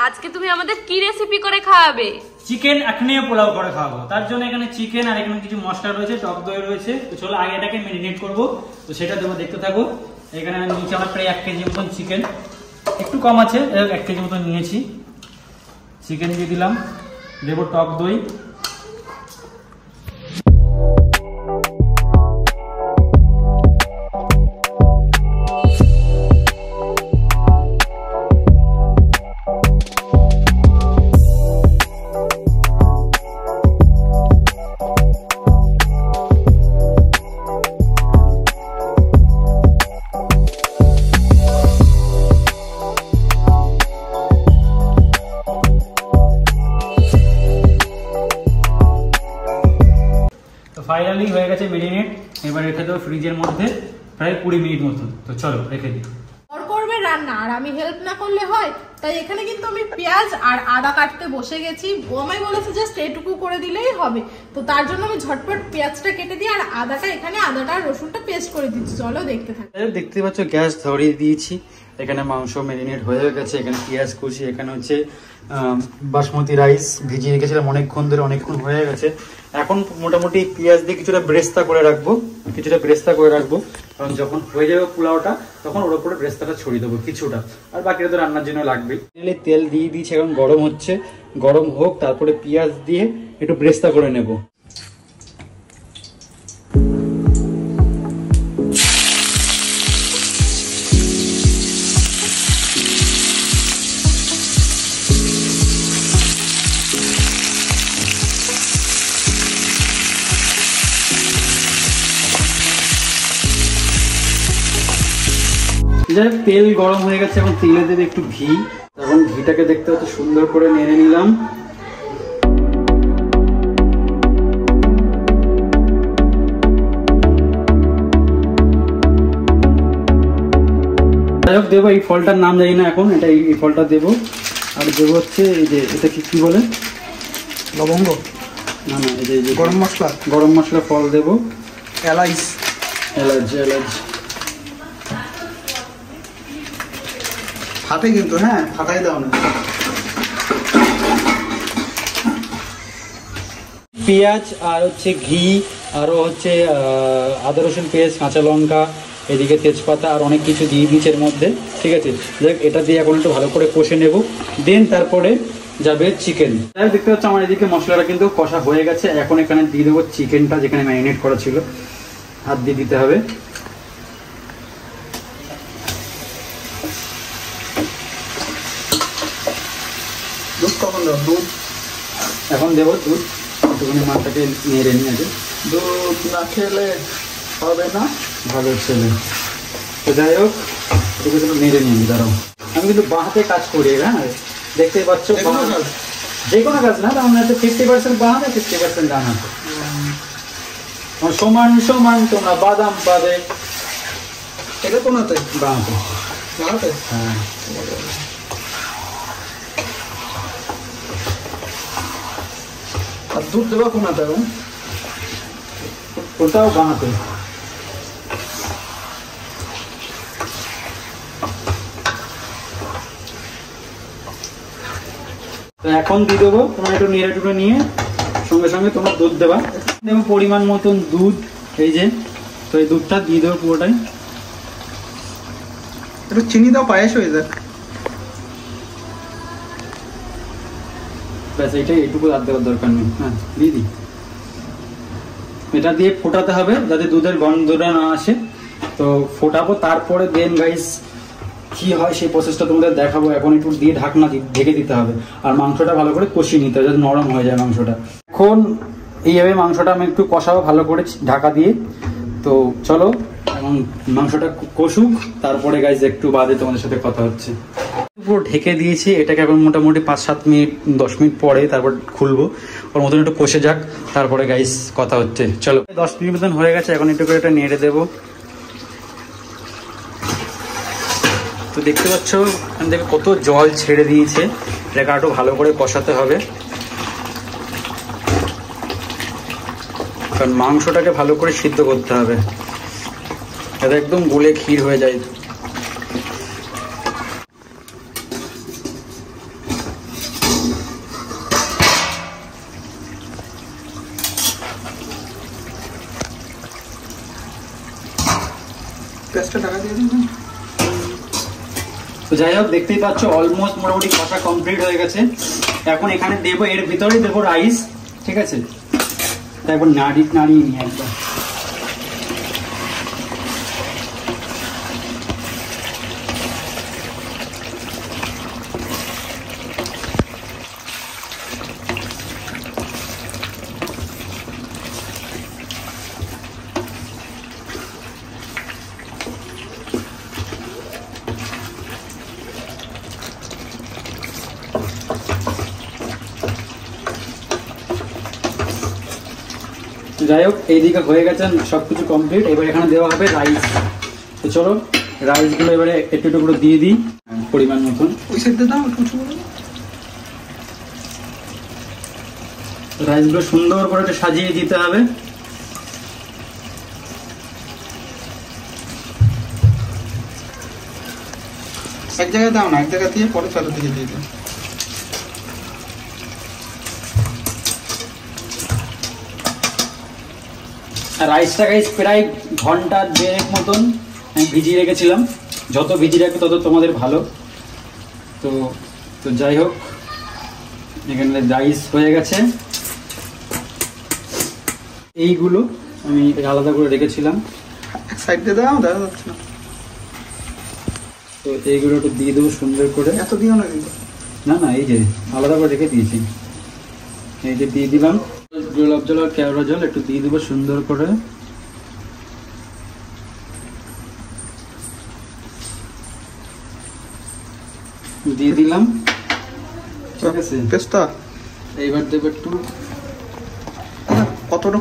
আজকে তুমি আমাদের কি রেসিপি করে খাওয়াবে? চিকেন একনিয়ে পোলাও করে খাওয়াবো। তার জন্য এখানে চিকেন আর এখানে কিছু মশলা রয়েছে, টক দই রয়েছে। তো চলো আগে এটাকে ম্যারিনেট করবো, তো সেটা তোমরা দেখতে থাকো। এখানে নিচে আমার প্রায় 1 কেজি মতন চিকেন, একটু কম আছে, 1 কেজি মতন নিয়েছি। চিকেন দিয়ে দিলাম, দেবো টক দই, ফাইনালি হয়ে গেছে মেরিনেট। এবার রেখে দেবো ফ্রিজের মধ্যে প্রায় 20 মিনিট মতন। তো চলো রেখে দিই। ওর করবে রান্না আর আমি হেল্প না করলে হয়, তাই এখানে কিন্তু আমি পেঁয়াজ আর আদা কাটতে বসে গেছি। ও আমায় বলেছে জাস্ট এটুকু করে দিলেই হবে, তো তার জন্য আমি ঝটপট পেঁয়াজটা কেটে দিই আর আদাটা আর রসুনটা পেস্ট করে দিচ্ছি। চলো দেখতে থাকি। দেখতে পাচ্ছ গ্যাস ধরিয়ে দিয়েছি, এখানে মাংস মেরিনেট হয়ে গেছে, এখানে পেঁয়াজ কুচি, এখানে হচ্ছে বাসমতি রাইস ভিজিয়ে রেখেছিলাম অনেকক্ষণ ধরে, অনেকক্ষণ হয়ে গেছে। এখন মোটামুটি পেঁয়াজ দিয়ে কিছুটা ব্রেস্তা করে রাখবো, কারণ যখন হয়ে যাবে পোলাওটা তখন ওর উপরে ব্রেস্তাটা ছড়িয়ে দেবো কিছুটা, আর বাকিটা তো রান্নার জন্য লাগবে। তেল দিয়ে দিয়েছি, এখন গরম হচ্ছে, গরম হোক, তারপরে পেঁয়াজ দিয়ে একটু ব্রেস্তা করে নেব। তেল গরম হয়ে গেছে, এখন তেলে দেবে একটু ঘি। এখন ঘিটাকে দেখতে হচ্ছে সুন্দর করে নেড়ে নিলাম। যাই হোক দেবো, এই ফলটার নাম জানি না এখন, এটা এই ফলটা দেবো। আর দেবো হচ্ছে এই যে এটা কি বলে, লবঙ্গ না, এই যে গরম মশলা ফল দেবো, এলাচ হাতে কিন্তু, হ্যাঁ ফাটাই দাও না। পেঁয়াজ আর হচ্ছে ঘি, আরও হচ্ছে আদা রসুন পেস্ট, কাঁচা লঙ্কা, এদিকে তেজপাতা আর অনেক কিছু দিয়ে দিয়েছে এর মধ্যে, ঠিক আছে। দেখ এটা দিয়ে এখন একটু ভালো করে কষে নেব, দেন তারপরে যাবে চিকেন। দেখতে পাচ্ছ আমার এদিকে মশলাটা কিন্তু কষা হয়ে গেছে। এখন এখানে দিয়ে দেবো চিকেনটা, যেখানে ম্যারিনেট করা ছিল, হাত দিয়ে দিতে হবে। দুধ কখন দাও? দুধ এখন দেবো দুধ, একটুখানি মাছটাকে নেড়ে নিয়ে আছে। দুধ না খেলে হবে না, ভালো ছেলে। তো যাই হোক এটুকু একটু নেড়ে নিয়ে দাঁড়াও। আমি কিন্তু বাঁ হাতে কাজ করি, হ্যাঁ দেখতেই পাচ্ছ, যে কোনো কাজ না, তার মানে 50% বাঁ হাতে, 50% ডান হাতে। সমান সমান তোমরা বাদাম পাবে। এটা কোন হাতে? বাঁ হাতে। হ্যাঁ আর দুধ দেবা কোন হাতে? ওটাও বাঁ হাতে। তো এখন দিয়ে দেবো, তোমার একটু নেড়ে টুটে নিয়ে সঙ্গে সঙ্গে তোমার দুধ দেবা। দেবো পরিমাণ মতন দুধ, এই যে, তো এই দুধটা দিয়ে দেবো পুরোটাই। একটু চিনি দাও, পায়েস হয়ে যায়। ব্যাস এইটাই, এইটুকু আর দেওয়ার দরকার নেই। হ্যাঁ দিয়ে দিই। এটা দিয়ে ফোটাতে হবে যাতে দুধের গন্ধটা না আসে। তো ফোটাবো, তারপরে দেন গাইস কি হয় সেই প্রসেসটা তোমাদের দেখাবো। এখন একটু দিয়ে ঢাকনা ঢেকে দিতে হবে, আর মাংসটা ভালো করে কষিয়ে নিতে হবে যাতে নরম হয়ে যায় মাংসটা। এখন এইভাবে মাংসটা আমি একটু কষাবো ভালো করে ঢাকা দিয়ে। তো চলো এখন মাংসটা কষুক, তারপরে গাইস একটু বাদে তোমাদের সাথে কথা হচ্ছে। পুরো ঢেকে দিয়েছি এটাকে, এখন মোটামুটি 5-7 মিনিট 10 মিনিট পরে তারপর খুলবো, ওর মতন একটু কষে যাক, তারপরে গাইস কথা হচ্ছে। চলো 10 মিনিট মতন হয়ে গেছে, এখন একটু করে এটা নেড়ে দেবো। তো দেখতে পাচ্ছ এখান থেকে কত জল ছেড়ে দিয়েছে, এটাকে একটু ভালো করে কষাতে হবে, কারণ মাংসটাকে ভালো করে সিদ্ধ করতে হবে, এটা একদম গলে ক্ষীর হয়ে যায়। পেঁয়াজটা ঢাকা দিয়ে দিন। তো যাই হোক, দেখতেই পাচ্ছ অলমোস্ট মোটামুটি কষা কমপ্লিট হয়ে গেছে। এখন এখানে দেবো, এর ভিতরে দেবো রাইস, ঠিক আছে? তারপর নাড়িয়ে নিই একবার। যাই হোক, এইদিকে হয়ে গেছে সবকিছু কমপ্লিট। এবার এখানে দেওয়া হবে রাইস। তো চলো রাইসগুলো এবারে একটু একটু করে দিয়ে দিই পরিমাণ মতন। ওই সাইডে দাও একটু। রাইসগুলো সুন্দর করে একটু সাজিয়ে দিতে হবে। এক জায়গায় দাও না, এক জায়গা দিয়ে পরে চালু দিকে দিয়ে দিও। রাইসটা গাইস প্রায় ঘন্টা 1.5 মতন আমি ভিজিয়ে রেখেছিলাম। যত ভিজিয়ে রাখবে তত তোমাদের ভালো। তো তো যাই হোক, এখানে রাইস হয়ে গেছে। এইগুলো আমি আলাদা করে রেখেছিলাম। এক সাইড দিয়ে দাও, দেখা যাচ্ছে না। তো এইগুলো একটু দিয়ে দেবো সুন্দর করে। এত দিও না কিন্তু। না না, এই যে আলাদা করে রেখে দিয়েছি। এই যে দিয়ে দিলাম গোলাপ জল আর কেওড়া জল একটু দিয়ে দেবো সুন্দর করে। দিয়ে দিলাম, ঠিক আছে? পেস্তা এইবার দেবো একটু।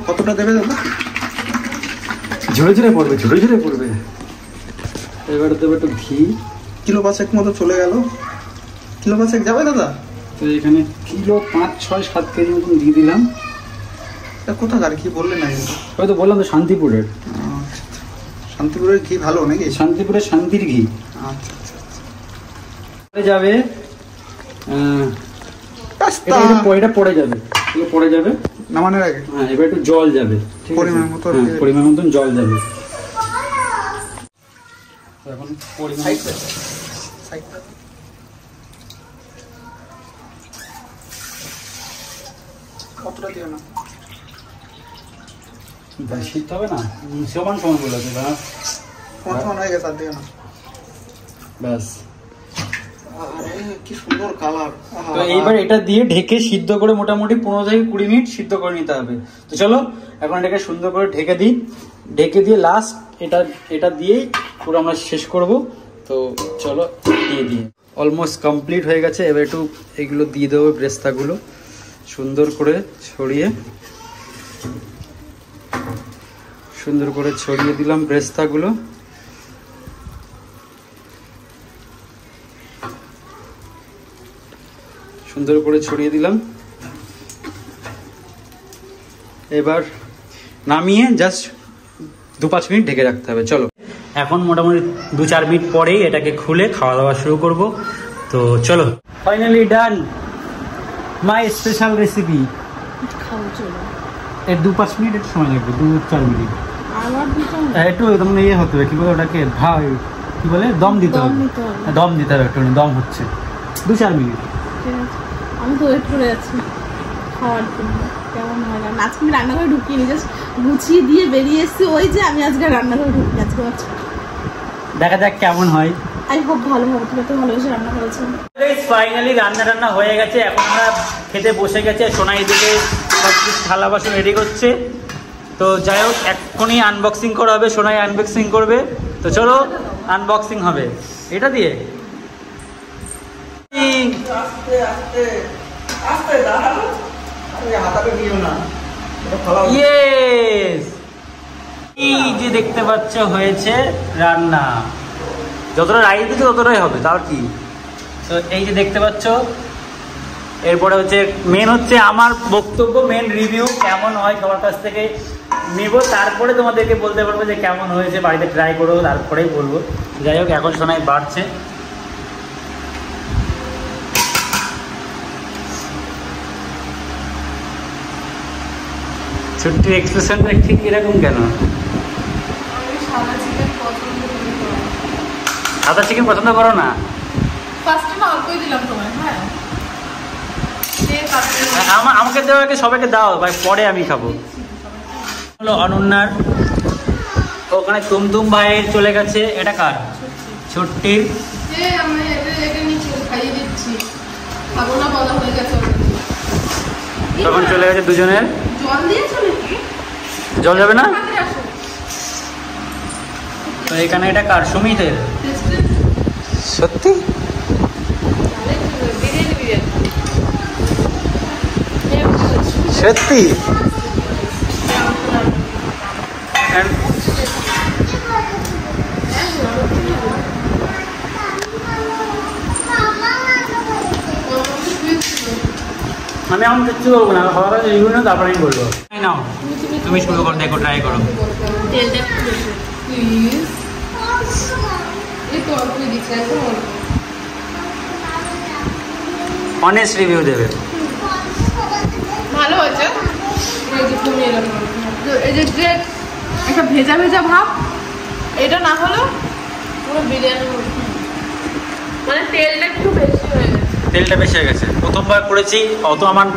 কতটা দেবে দাদা? ঝরে ঝরে পড়বে, ঝরে ঝরে পড়বে। এবার দেবো একটু ঘি। কিলো 5 মতো চলে গেল। কিলো 5 যাবে দাদা? তো এখানে কিলো 5, 6, 7 কেজি মতন দিয়ে দিলাম। কোথাকার কি বললে না? হয়তো বললাম তো শান্তিপুরের। শান্তিপুরের ঘি ভালো নাকি? শান্তিপুরের শান্তির ঘি। আচ্ছা যাবে এটা পড়ে যাবে, এগুলো পড়ে যাবে নামানোর আগে। হ্যাঁ, এবার একটু জল যাবে, পরিমাণ মতো। পরিমাণ মতন জল যাবে। এখন পরিমাণ কতটা দিও না, শীত হবে না, সমান সমান বলে আছে। সমান হয়ে গেছে, আর দিও না। ব্যাস, কি সুন্দর কালার। তো এইবার এটা দিয়ে ঢেকে সিদ্ধ করে মোটামুটি 15 থেকে 20 মিনিট সিদ্ধ করে নিতে হবে। তো চলো এখন এটাকে সুন্দর করে ঢেকে দিই। ঢেকে দিয়ে লাস্ট এটা দিয়েই পুরো আমরা শেষ করব। তো চলো দিয়ে দিই। অলমোস্ট কমপ্লিট হয়ে গেছে। এবার একটু এগুলো দিয়ে দেবো, ব্রেস্তাগুলো সুন্দর করে ছড়িয়ে দিলাম ব্রেস্তাগুলো। সুন্দর করে ছড়িয়ে দিলাম। এবার নামিয়ে জাস্ট 2-5 মিনিট ঢেকে রাখতে হবে। চলো এখন মোটামুটি 2-4 মিনিট পরেই এটাকে খুলে খাওয়া দাওয়া শুরু করব। তো চলো, ফাইনালি ডান মাই স্পেশাল রেসিপি। এর 2-5 মিনিট একটু সময় লাগবে, 2-4 মিনিট। একটু একদম ইয়ে হতে হবে, কি বলে ওটাকে, ভাই কি বলে, দম দিতে হবে। দম দিতে হবে, একটু দম হচ্ছে 2-4 মিনিট। আমি তো ওয়েট করে আছি খাওয়ার জন্য। কেমন হয় রান্না? আজকে আমি রান্নাঘরে ঢুকিয়ে নি, জাস্ট গুছিয়ে দিয়ে বেরিয়ে এসেছি। ওই যে আমি আজকে রান্নাঘরে ঢুকি, আজকে দেখা যাক কেমন হয়। আই হোপ ভালো হবে। তুমি তো ভালোবেসে রান্না করেছেন। ফাইনালি রান্না হয়ে গেছে। এখন আমরা খেতে বসে গেছে। সোনাই দিকে থালা বাসন রেডি করছে। তো যাই হোক, এক্ষুনি আনবক্সিং করা হবে, সোনাই আনবক্সিং করবে। তো চলো আনবক্সিং হবে এটা দিয়ে। এই যে দেখতে পাচ্ছ হয়েছে রান্না। যতটা রাইস দিচ্ছে ততটাই হবে, তাও কি। তো এই যে দেখতে পাচ্ছ, এরপরে হচ্ছে মেন হচ্ছে আমার বক্তব্য, মেন রিভিউ কেমন হয় তোমার কাছ থেকে নিব, তারপরে তোমাদেরকে বলতে পারবো যে কেমন হয়েছে। বাড়িতে ট্রাই করবো, তারপরেই বলবো। যাই হোক, এখন সোনাই বাড়ছে। ছোট্ট এক্সপ্রেশনটা ঠিক এরকম কেন? সাদা চিকেন পছন্দ করো না? ফার্স্টে না অল্পই দিলাম তোমায়। হ্যাঁ আমাকে দেওয়া আগে সবাইকে দাও ভাই, পরে আমি খাবো। হলো অনন্যার, ওখানে তুমতুম ভাইয়ের চলে গেছে। এটা কার? ছুট্টির। আমি এটা নিচে খাইয়ে দিচ্ছি, খাবো না বলা হয়ে গেছে। তখন চলে গেছে দুজনের। জল দিয়েছো নাকি? জল যাবে না তো। এখানে এটা কার? সুমিতের। সত্যি সত্যি আমি এখন কিচ্ছু বলবো না, খাবার রিভিউ না, তারপরে আমি বলবো। নাও তুমি শুরু করো, দেখো, ট্রাই করো। তেলটা একটু বেশি। প্লিজ এই তো অল্পই দিচ্ছি, একদম অল্প। অনেস্ট রিভিউ দেবে। ভালো হয়েছে। এই যে কমিয়ে এলাম, এই যে গ্রেট একটা ভেজা ভেজা ভাব, এটা না হলেও পুরো বিরিয়ানি মানে তেলটা একটু বেশি হয়ে গেছে। তেলটা বেশি হয়ে গেছে। প্রথমবার করেছি, অত আমার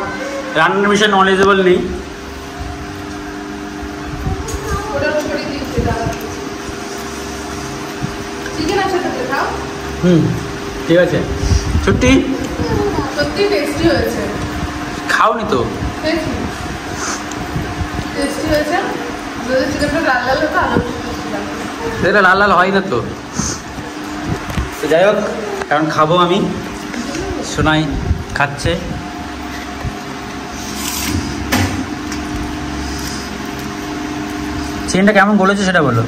রান্নার বিষয়ে নলেজেবল নেই। ওটা ছড়িয়ে দিচ্ছি, চিকেন আছে সাথে খাও। ঠিক আছে। ছুটি সত্যি টেস্টি হয়েছে। খাওনি তো? টেস্টি হয়েছে। যদি চিকেনটা লাল লাল হতো আরো এটা লাল লাল হয় না তো। তো যাই হোক, কারণ খাবো আমি। সোনাই খাচ্ছে। চিকেনটা কেমন গলেছে সেটা বলো।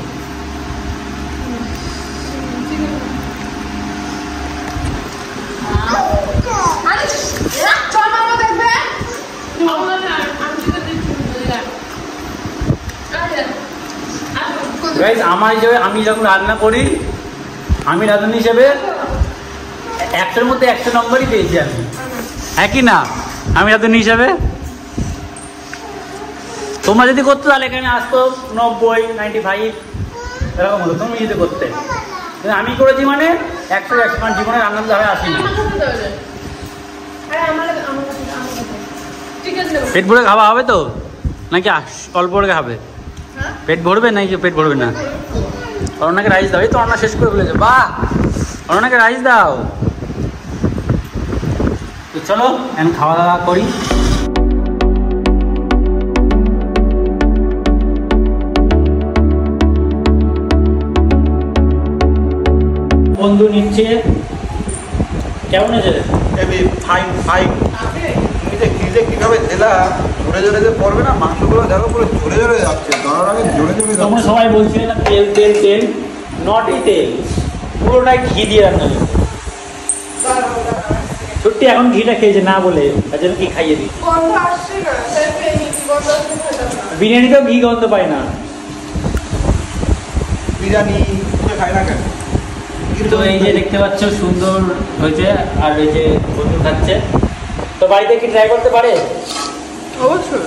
আমার হিসেবে, আমি যখন রান্না করি, আমি রাঁধুনি হিসেবে 100-এর মধ্যে 100 নম্বরই পেয়েছি আমি। একই না, আমি রাঁধুনি হিসাবে। তোমরা যদি করতো তাহলে এখানে আসতো 90, 95 এরকম হতো। তুমি যদি করতে, আমি করেছি মানে 100 মানে জীবনে রান্নার ধারে আসিনি। পেট ভরে খাওয়া হবে তো নাকি অল্প করে খাবে? পেট ভরবে নাকি পেট ভরবে না? অরুণাকে রাইস দাও। এই তো অরুণা শেষ করে ফেলেছে। বাহ, অরুণাকে রাইস দাও। তো চলো এখন খাওয়া দাওয়া করি। বন্ধু নিচ্ছে। কেমন আছে? Fine fine. তুমি যে ঘিতে কিভাবে দিলা, জোরে জোরে যে পড়বে না, মাংসগুলো দেখো পুরো জোরে জোরে যাচ্ছে। ধরার আগে জোরে জোরে তোমরা যাচ্ছে। সবাই বলছিলে না তেল তেল তেল, নটই তেল, পুরোটাই ঘি দিয়ে রান্না হয়েছে। সত্যি এখন ঘিটা খেয়েছে না বলে, তার জন্য কি খাইয়ে দিই। গন্ধ আসছে না, তাই খেয়ে নিচ্ছি, গন্ধ আসছে না। বিরিয়ানিতেও ঘি গন্ধ পায় না। বিরিয়ানি খাই না কেন? তো এই যে দেখতে পাচ্ছ সুন্দর হয়েছে। আর এই যে বন্ধু খাচ্ছে। তো বাড়িতে কি ট্রাই করতে পারে? অবশ্যই।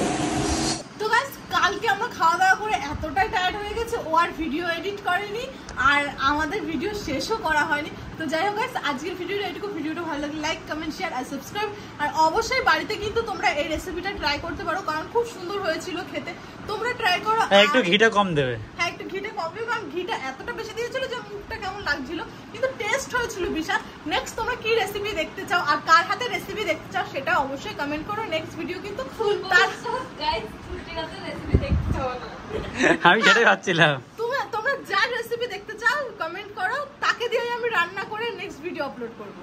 তো গাইস, কালকে আমরা খাওয়া দাওয়া করে এতটাই টায়ার্ড হয়ে গেছে, ও আর ভিডিও এডিট করেনি, আর আমাদের ভিডিও শেষও করা হয়নি। তো যাই হোক গাইস, আজকের ভিডিওটা এটুকু। ভিডিওটা ভালো লাগলে লাইক, কমেন্ট, শেয়ার আর সাবস্ক্রাইব। আর অবশ্যই বাড়িতে কিন্তু তোমরা এই রেসিপিটা ট্রাই করতে পারো, কারণ খুব সুন্দর হয়েছিল খেতে। তোমরা ট্রাই করো। একটু ঘিটা কম দেবে। হ্যাঁ, একটু ঘিটা কম দেবে, কারণ ঘিটা এতটা বেশি দিয়েছিল যে মুখটা কেমন লাগছিল, কিন্তু টেস্ট হয়েছিল বিশাল। নেক্সট তোমরা কি রেসিপি দেখতে চাও আর কার হাতে রেসিপি দেখতে চাও সেটা অবশ্যই কমেন্ট করো। নেক্সট ভিডিও কিন্তু আমি সেটাই ভাবছিলাম। তোমরা যা রেসিপি দেখতে চাও কমেন্ট করো, তাকে দিয়ে আমি রান্না করে নেক্সট ভিডিও আপলোড করবো।